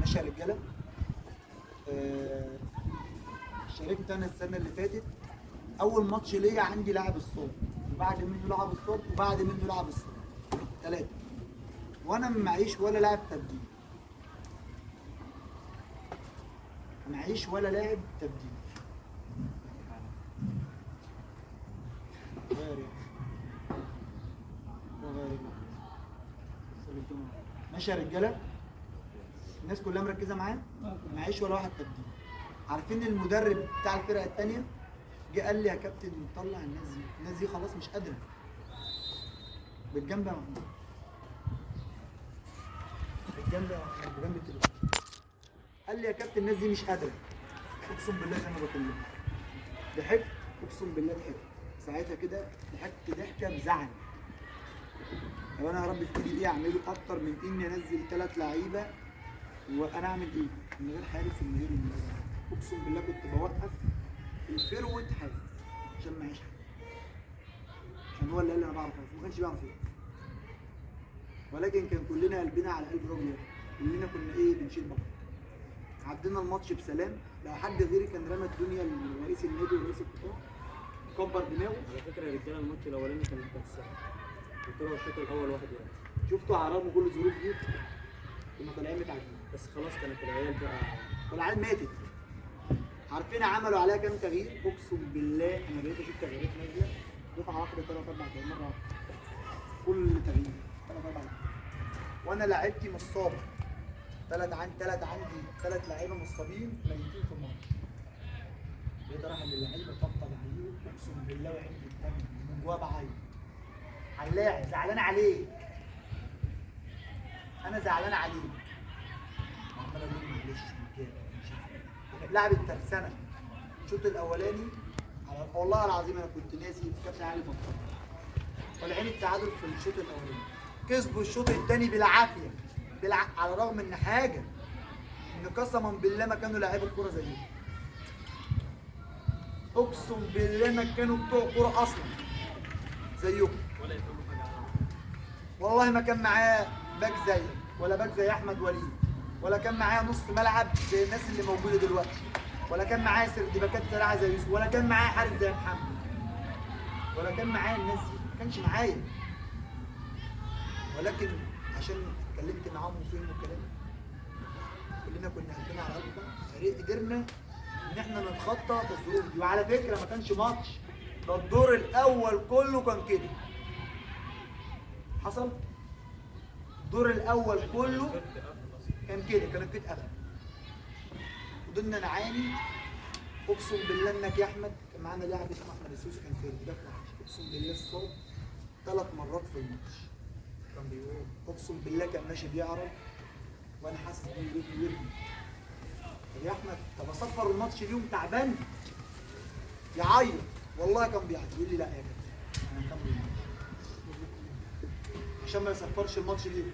ماشي يا رجاله. شاركت انا السنه اللي فاتت، اول ماتش ليا عندي لاعب الصوت، وبعد منه لاعب الصوت، وبعد منه لاعب الصوت، 3، وانا معيش ولا لاعب تبديل، معيش ولا لاعب تبديل. ماشي يا رجاله، الناس كلها مركزه معايا. معيش ولا واحد تبديل. عارفين المدرب بتاع الفرقه الثانيه جه قال لي يا كابتن طلع الناس دي، الناس دي خلاص مش قادره. بالجنب يا محمود، بالجنب يا محمود، بجنب التليفون. قال لي يا كابتن الناس دي مش قادره. اقسم بالله زي ما بكلمك ضحكت، اقسم بالله ضحكت ساعتها كده، ضحكت ضحكه بزعل. لو انا يا رب في ايدي ايه اعمله اكتر من اني انزل 3 لعيبه، وانا اعمل ايه؟ من غير حارس ومن غير اقسم بالله كنت بوقف الفيرود حارس عشان معيش حد، عشان هو اللي قال لي انا بعرف حارس، ما كانش بيعرف يحارس. ولكن كان كلنا قلبنا على قلب راجل، كلنا كنا ايه بنشيل بعض. عدينا الماتش بسلام. لو حد غيري كان رمى الدنيا لرئيس النادي ورئيس القطاع كبر دماغه. على فكره يا رجاله الماتش الاولاني كان سهل، قلت له الشوط الاول 1-1. شفتوا على رغم كل الظروف دي كنا طالعين متعادلين، بس خلاص كانت العيال بقى والعيال ماتت. عارفين عملوا عليها كام تغيير؟ اقسم بالله انا بقيت اشوف تغييرات نازله دفعه واحده 3 4 تغييرات مره واحده، كل تغيير 3 4. وانا لعيبتي مصابه، 3 عندي 3 لعيبه مصابين ميتين في الماتش. بقيت اروح للعيبه اطبطب عليهم اقسم بالله وعندي الدم من جوه بعيط على اللاعب، زعلان عليه، انا زعلان عليه، عمال اقول معلش كده مش عارف. لاعب الترسانه الشوط الاولاني والله العظيم انا كنت ناسي كابتن علي فكر، طالعين التعادل في الشوط الاولاني، كسبوا الشوط الثاني بالعافيه على الرغم ان حاجه ان قسما بالله ما كانوا لاعيبه كوره زيهم، اقسم بالله ما كانوا بتوع كوره اصلا زيهم، ولا يفهموا حاجه عنها. والله ما كان معاه باك زي ولا باك زي احمد وليد، ولا كان معاه نص ملعب زي الناس اللي موجوده دلوقتي، ولا كان معاه سرد باكات سريعه زي يوسف، ولا كان معاه حارس زي محمد، ولا كان معاه الناس دي، ما كانش معايا. ولكن عشان اتكلمت معاهم وفهموا كلامي كلنا كنا قلبنا على قلب، قدرنا ان احنا نتخطى الظروف دي. وعلى فكره ما كانش ماتش، ده الدور الاول كله كان كده حصل، الدور الاول كله كان كده، كانت بتتقفل فضلنا نعاني. اقسم بالله انك يا احمد كان معانا لاعب اسمه احمد السوسي كان في الباك وحش، اقسم بالله الصوت 3 مرات في الماتش كان بيقول، اقسم بالله كان ماشي بيعرض وانا حاسس انه يرمي. طب يا احمد طب اصفر الماتش اليوم تعبان يعيط، والله كان بيعيط يقول لي لا يا كابتن انا هكمل الماتش عشان ما يصفرش الماتش اليوم.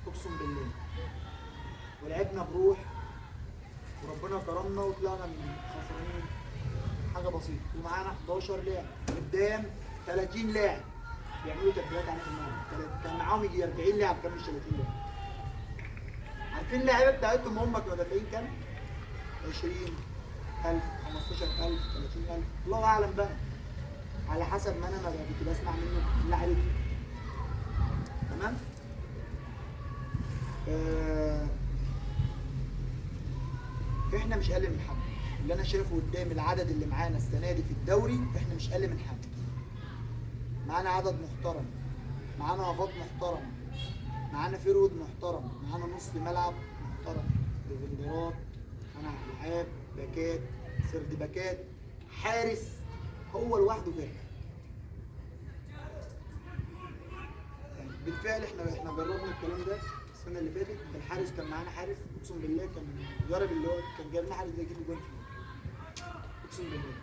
اقسم بالله ولعبنا بروح وربنا كرمنا وطلعنا من خسرانين حاجه بسيطه، ومعانا 11 لاعب قدام 30 لاعب بيعملوا تبديلات على الملعب، كان معاهم يجي 40 لاعب كان مش 30 لاعب. عارفين اللعيبه بتاعتهم هم كانوا دافعين كام؟ 20,000 15,000 30,000 الله اعلم بقى على حسب ما انا كنت بسمع منه اللعيبه. تمام؟ احنا مش اقل من حد، اللي انا شايفه قدام العدد اللي معانا السنه دي في الدوري احنا مش اقل من حد. معانا عدد محترم، معانا هافات محترم، معانا فيرود محترم، معانا نص ملعب محترم، ديفندرات، صانع العاب، باكات، سرد باكات، حارس هو لوحده فرقه. بالفعل احنا جربنا الكلام ده السنه اللي فاتت، الحارس كان معانا حارس اقسم بالله كان جرب اللي هو كان جايب لنا حارس ده يجيب جون فيه اقسم بالله.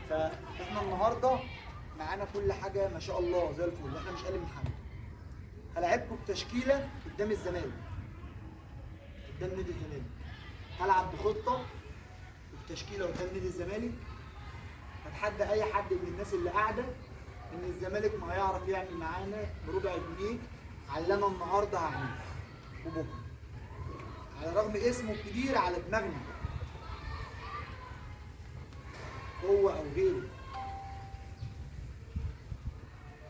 فاحنا النهارده معانا كل حاجه ما شاء الله زي الفل، احنا مش اقل من حد. هلاعبكم بتشكيله قدام الزمالك، قدام نادي الزمالك هلعب بخطه وبتشكيله قدام نادي الزمالك. هتحدى اي حد من الناس اللي قاعده ان الزمالك ما هيعرف يعمل معانا بربع جنيه على اللي انا النهارده هعمله وبكره، على رغم اسمه الكبير على دماغنا هو او غيره.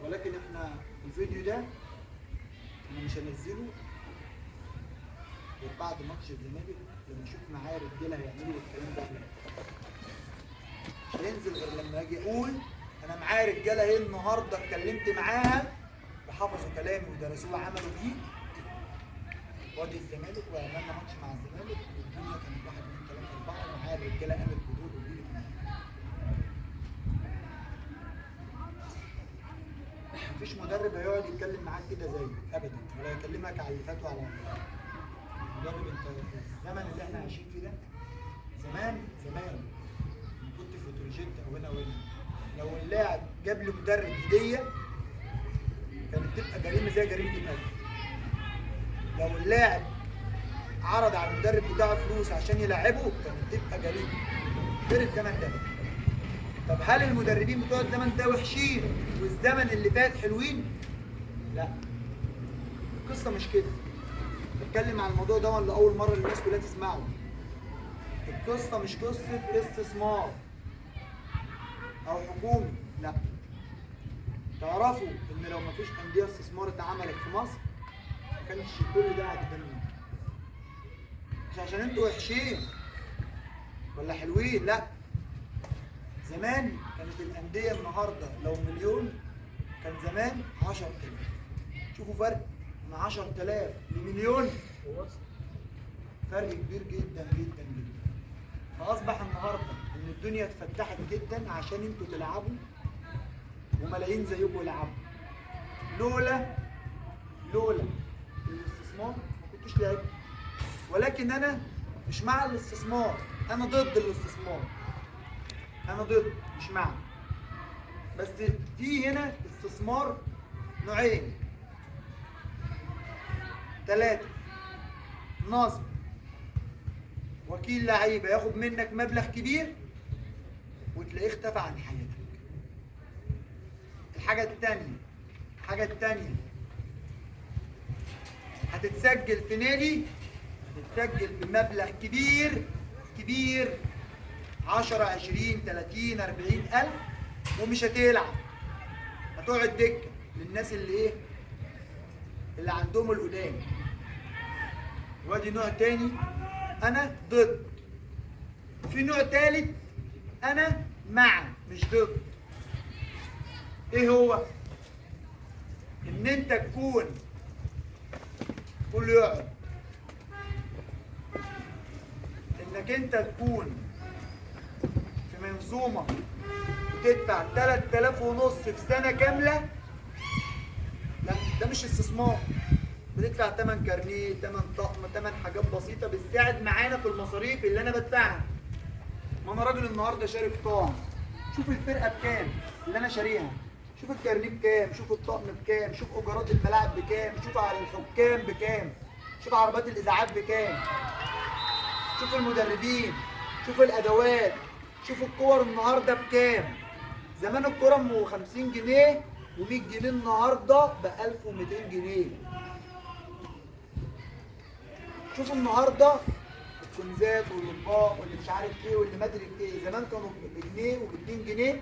ولكن احنا الفيديو ده انا مش هنزله غير بعد ماتش الزمالك، لما نشوف معايا الرجاله هيعملوا الكلام ده كله. مش هينزل غير لما اجي اقول انا معايا رجاله ايه النهارده اتكلمت معاها وحفظوا كلامي ودرسوه وعملوا بيه وادي الزمالك، وعملنا ماتش مع الزمالك والدنيا كانت 1 2 3 4 ومعايا الرجاله قامت بدور ودي مفيش مدرب هيقعد يتكلم معاك كده زيه ابدا، ولا يكلمك على اللي فات وعلى مدرب. انت الزمن اللي احنا عايشين فيه ده زمان لما كنت في بتروجيت او هنا وهنا، لو اللاعب جاب لي مدرب هديه كانت تبقى جريمه زي جريمه القتل. لو اللاعب عرض على المدرب بتاعه فلوس عشان يلعبه كانت تبقى جريمه. غير الزمن ده. طب هل المدربين بتوع الزمن ده وحشين والزمن اللي فات حلوين؟ لا. القصه مش كده. بتكلم عن الموضوع ده ولا اول مره الناس كلها تسمعه. القصه مش قصه استثمار او حكومي، لا. تعرفوا ان لو مفيش انديه استثمار اتعملت في مصر ما كانش كل ده قدامنا. مش عشان انتوا وحشين ولا حلوين، لا. زمان كانت الانديه النهارده لو مليون كان زمان 10,000. شوفوا فرق من 10,000 لمليون، فرق كبير جدا جدا جدا. فاصبح النهارده ان الدنيا اتفتحت جدا عشان انتوا تلعبوا وملايين زيكم يلعبوا. لولا الاستثمار ما كنتوش لعبتوا. ولكن انا مش مع الاستثمار، انا ضد الاستثمار. انا ضد مش مع. بس في هنا استثمار نوعين 3. نصب، وكيل لعيبه ياخد منك مبلغ كبير وتلاقيه اختفى عن حياتك. الحاجه الثانيه هتتسجل في نادي، هتتسجل بمبلغ كبير 10 20 30 40 ألف ومش هتلعب، هتقعد دكه للناس اللي اللي عندهم القدام. وادي نوع تاني انا ضد. في نوع تالت انا مع مش ضد. ايه هو؟ ان انت تكون كله يقعد، انك انت تكون في منظومه وتدفع 3,500 في سنه كامله. لا، ده مش استثمار. بتدفع تمن كارنيه، تمن طقم، تمن حاجات بسيطه بتساعد معانا في المصاريف اللي انا بدفعها. ما انا راجل النهارده شاري قطاع، شوف الفرقه بكام اللي انا شاريها، شوف الكارنيه بكام، شوف الطقم بكام، شوف ايجارات الملاعب بكام، شوف على الحكام بكام، شوف عربيات الاسعاف بكام، شوف المدربين، شوف الادوات، شوف الكور النهارده بكام. زمان الكوره ام 50 جنيه و100 جنيه، النهارده ب 1200 جنيه. شوف النهارده الكنزات والاطباق واللي مش عارف ايه واللي ما ادري ايه. زمان كانوا بجنيه وب2 جنيه،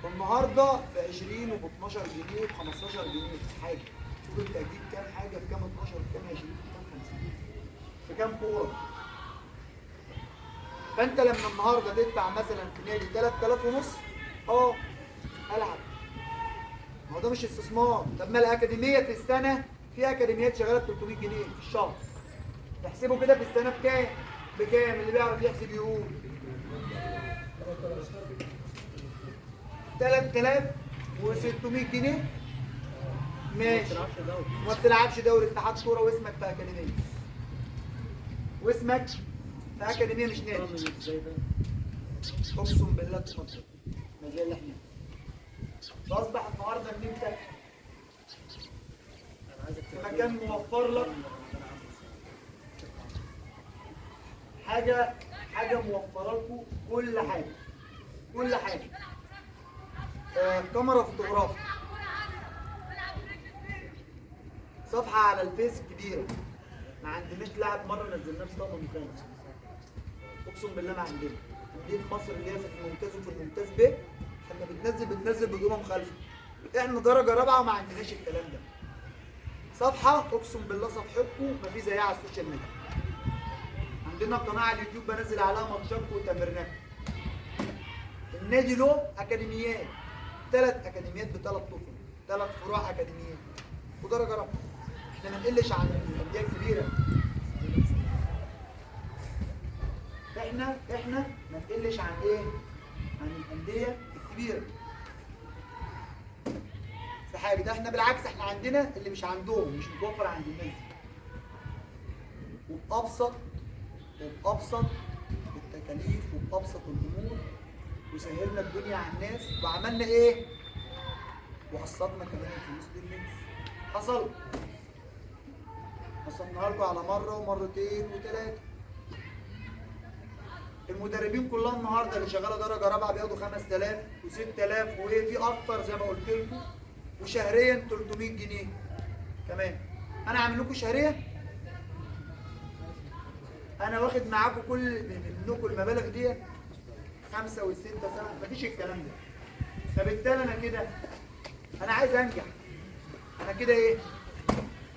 والنهارده ب 20 وب 12 جنيه وب 15 جنيه في حاجه. شوف انت هتجيب كام حاجه بكام 12 بكام 20 بكام 50 بكام كوره. فانت لما النهارده تدفع مثلا في نادي 3,500 العب. ما هو ده مش استثمار. طب ما الاكاديميه في السنه، في اكاديميات شغاله ب 300 جنيه في الشهر. تحسبوا كده في السنه بكام؟ بكام؟ اللي بيعرف يحسب يقول 3,600 جنيه. ماشي. ما بتلعبش دوري اتحاد كوره واسمك في اكاديميه. واسمك في اكاديميه مش نادي. اقسم بالله تفضل. ما زي اللي احنا. فاصبح النهارده ان انت في مكان موفر لك حاجه موفره لكم كل حاجه. كاميرا فوتوغرافي، صفحه على الفيس كبيره، ما عندناش لاعب مره نزلناه في طقم مخالف. اقسم بالله ما عندنا. انديه مصر اللي هي في الممتاز وفي الممتاز ب احنا بتنزل بطوله مخالفه. احنا درجه رابعه وما عندناش الكلام ده. صفحه اقسم بالله صفحتكم ما في زيها على السوشيال ميديا. عندنا قناه على اليوتيوب بنزل عليها ماتشات وتمرينات. النادي له اكاديميات، 3 اكاديميات ب3 طفل، 3 فروع اكاديميات ودرجه رابعه. احنا ما نقلش عن الانديه الكبيره. احنا ما نقلش عن ايه؟ عن الانديه الكبيره. في حاجه ده احنا بالعكس احنا عندنا اللي مش عندهم، مش متوفر عند الناس دي. وبأبسط التكاليف وبأبسط الامور، وسهلنا الدنيا على الناس وعملنا ايه؟ وقسطنا كمان الفلوس للناس. حصلنا لكم على مره ومرتين وثلاثه. المدربين كلها النهارده اللي شغاله درجه رابعه بياخدوا 5000 و6000 وايه في اكتر زي ما قلت لكم، وشهريا 300 جنيه كمان. انا عامل لكم شهريا، انا واخد معاكم كل منكم المبالغ دي 5 و6 سنه، مفيش الكلام ده. فبالتالي انا كده انا عايز انجح. انا كده ايه؟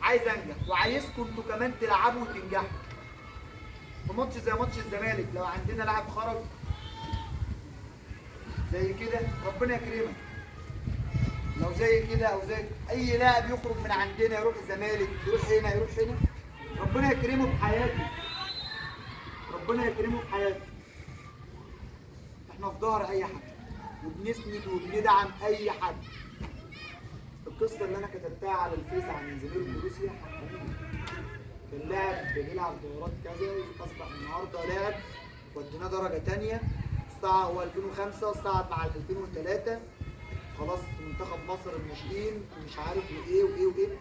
عايز انجح وعايزكم انتوا كمان تلعبوا وتنجحوا. في ماتش زي ماتش الزمالك لو عندنا لاعب خرج زي كده ربنا يكرمك. لو زي كده او زي اي لاعب يخرج من عندنا يروح الزمالك يروح هنا يروح هنا، ربنا يكرمه في حياته. ربنا يكرمه في حياته. احنا في ظهر اي حد وبنسند وبندعم اي حد. القصه اللي انا كتبتها على الفيس عن زميل بروسيا حقيقي. اللاعب بيلعب دورات كذا اصبح النهارده لاعب وديناه درجه ثانيه. هو 2005 استعد مع 2003 خلاص في منتخب مصر الناشئين مش عارف وايه وايه وايه.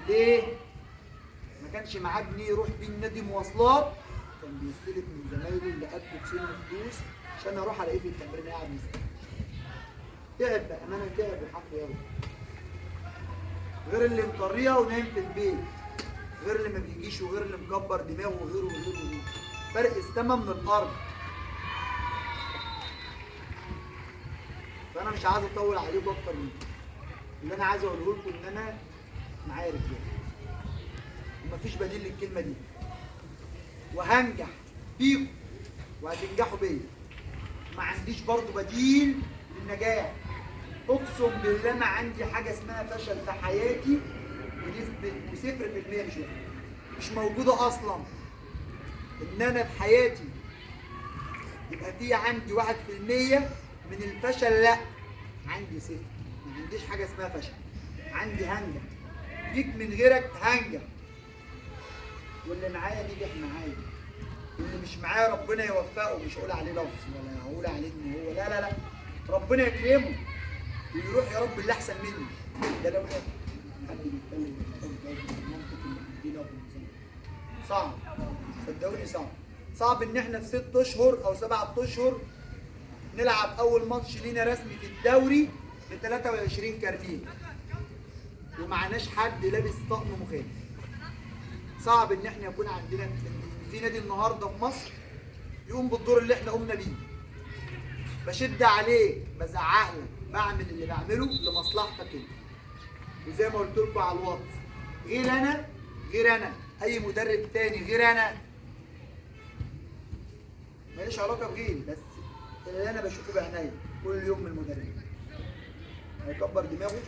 ليه؟ ما كانش معاه جنيه يروح بيه النادي مواصلات، كان بيستلف من زمايله اللي قدوا بسن فلوس عشان اروح الاقيه في التمرين قاعد مستني. تعب بامانه، تعب وحق يلا. غير اللي مطريها ونايم في البيت، غير اللي ما بيجيش وغير اللي مكبر دماغه وغيره وغيره وغيره. فرق السما من الارض. فانا مش عايز اطول عليكم اكتر من كده. اللي انا عايز اقوله لكم ان انا معايا رجاله ومفيش بديل للكلمه دي، وهنجح بيكم وهتنجحوا بيا. ما عنديش برضو بديل للنجاح. اقسم بالله ما عندي حاجه اسمها فشل في حياتي بنسبه 0% مش موجوده اصلا. ان انا في حياتي يبقى في عندي 1% من الفشل، لا عندي 0. ما عنديش حاجه اسمها فشل. عندي هنجح بيك من غيرك هنجح. واللي معايا نجح معايا، واللي مش معايا ربنا يوفقه. مش هقول عليه لفظ ولا هقول عليه ان هو لا ربنا يكرمه ويروح يا رب اللي احسن مني. ده لو حد بيتكلم بالمنطق اللي عندنا وبالنظام صعب، صدقوني صعب ان احنا في 6 اشهر او 7 اشهر نلعب اول ماتش لينا رسمي في الدوري ب 23 كارتين ومعناش حد لابس طقم مخالف. صعب ان احنا يكون عندنا في نادي النهارده في مصر يقوم بالدور اللي احنا قمنا بيه. بشد عليك، بزعق لك، بعمل اللي بعمله لمصلحتك انت. وزي ما قلت لكم على الواتس، غير انا اي مدرب تاني غير انا ماليش علاقه بغيري، بس اللي انا بشوفه بعينيا كل يوم من المدربين هيكبر دماغه.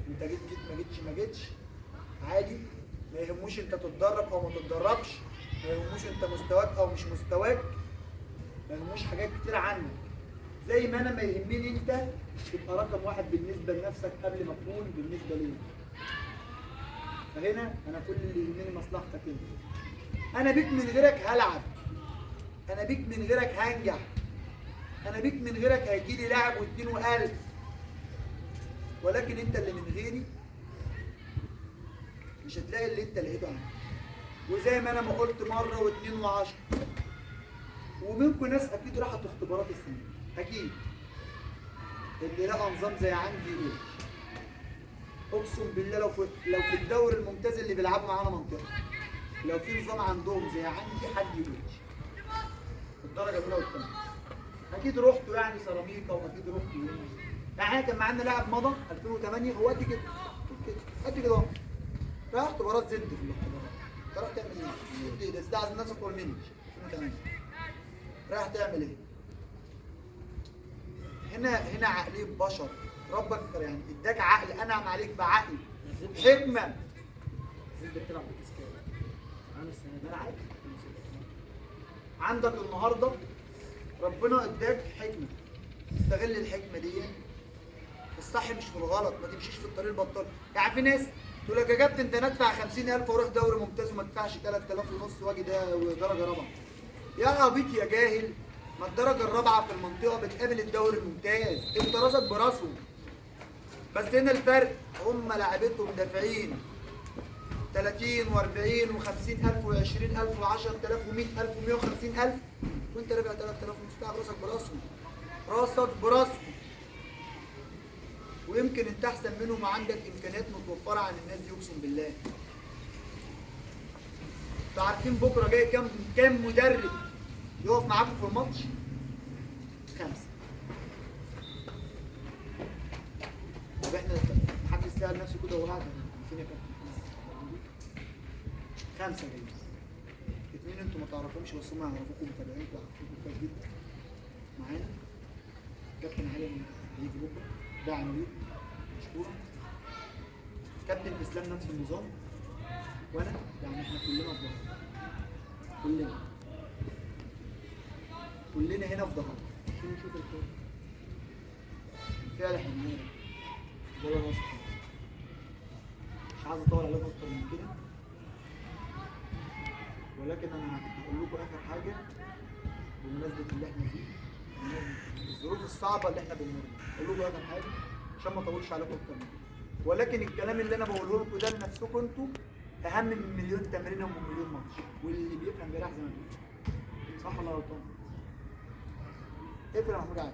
انت جيت ما جيتش عادي، ما يهموش انت تتدرب او ما تتدربش، ما يهموش انت مستواك او مش مستواك، ما يهموش حاجات كتير عنك. زي ما انا ما يهمني انت تبقى رقم 1 بالنسبه لنفسك قبل ما تكون بالنسبه لي. فهنا انا كل اللي يهمني مصلحتك انت. انا بيك من غيرك هلعب، انا بيك من غيرك هنجح، انا بيك من غيرك هيجيلي لاعب و2 و1000. ولكن انت اللي من غيري مش هتلاقي اللي انت لقيته عندي. وزي ما انا ما قلت مره و2 و10، ومنكم ناس اكيد راحت اختبارات السنه اكيد اللي لقى نظام زي عندي ايه. اقسم بالله لو في الدوري الممتاز اللي بيلعبوا معانا منطقه، لو في نظام عندهم زي عندي حد يقولش الدرجه الاولى والثانيه. اكيد رحتوا يعني سيراميكا واكيد رحتوا يعني احنا كان معانا لاعب مضى 2008 هو قد كده قد كده اهو، راح اختبارات زد في الاختبارات. انت رايح تعمل ايه؟ ده عايز الناس اطول مني 2008 رايح تعمل ايه؟ هنا عقليه بشر، ربك يعني اداك عقل، انعم عليك بعقل حكمه. انت بتلعب بتسكير انا السنه دي انا عارف عندك النهارده ربنا اداك حكمه، استغل الحكمه دي في الصح مش في الغلط، ما تمشيش في الطريق البطال. يعني في ناس تقول لك يا كابتن انت ندفع 50,000 واروح دوري ممتاز وما ادفعش 3,500 واجي ده درجه رابعه. يا عبيط يا جاهل، ما الدرجه الرابعه في المنطقه بتقابل الدوري الممتاز، انت راسك براسهم. بس هنا الفرق هم لعبتهم دافعين 30 و40 و50,000 و20,000 و10,000 و100,000 و150,000 وانت رافع 3,000 ونص، تلعب راسك براسهم، راسك براسهم. ويمكن انت احسن منهم وعندك امكانيات متوفره عن الناس دي اقسم بالله. انتوا عارفين بكره جاي كام مدرب يقف معاكم في الماتش؟ 5. طب احنا محدش سأل نفسه كده وهو قاعد فين يا كابتن؟ 5 جايين. 2 انتوا ما تعرفوهمش بس هم يعرفوكم، متابعينكم وعارفينكم كويس جدا. معانا كابتن علي هيجي بكره، ده عميد مشكورا. كابتن اسلام نفس النظام، وانا يعني احنا كلنا في ظهر، كلنا هنا في ظهر. نشوف الكوره فعلا احنا معانا ده ولا نص. مش عايز اطول عليكم اكتر من كده، ولكن انا هقول لكم اخر حاجه بمناسبه اللي احنا فيه، الظروف الصعبه اللي احنا بنمر بيها. اقول لكم اخر حاجه عشان ما اطولش عليكم اكتر من كده، ولكن الكلام اللي انا بقوله لكم ده لنفسكم انتوا اهم من مليون تمرينه ومن مليون ماتش، واللي بيفهم بيريح زي ما بيقول. صح ولا غلطان؟ اقفل يا محمود عادل.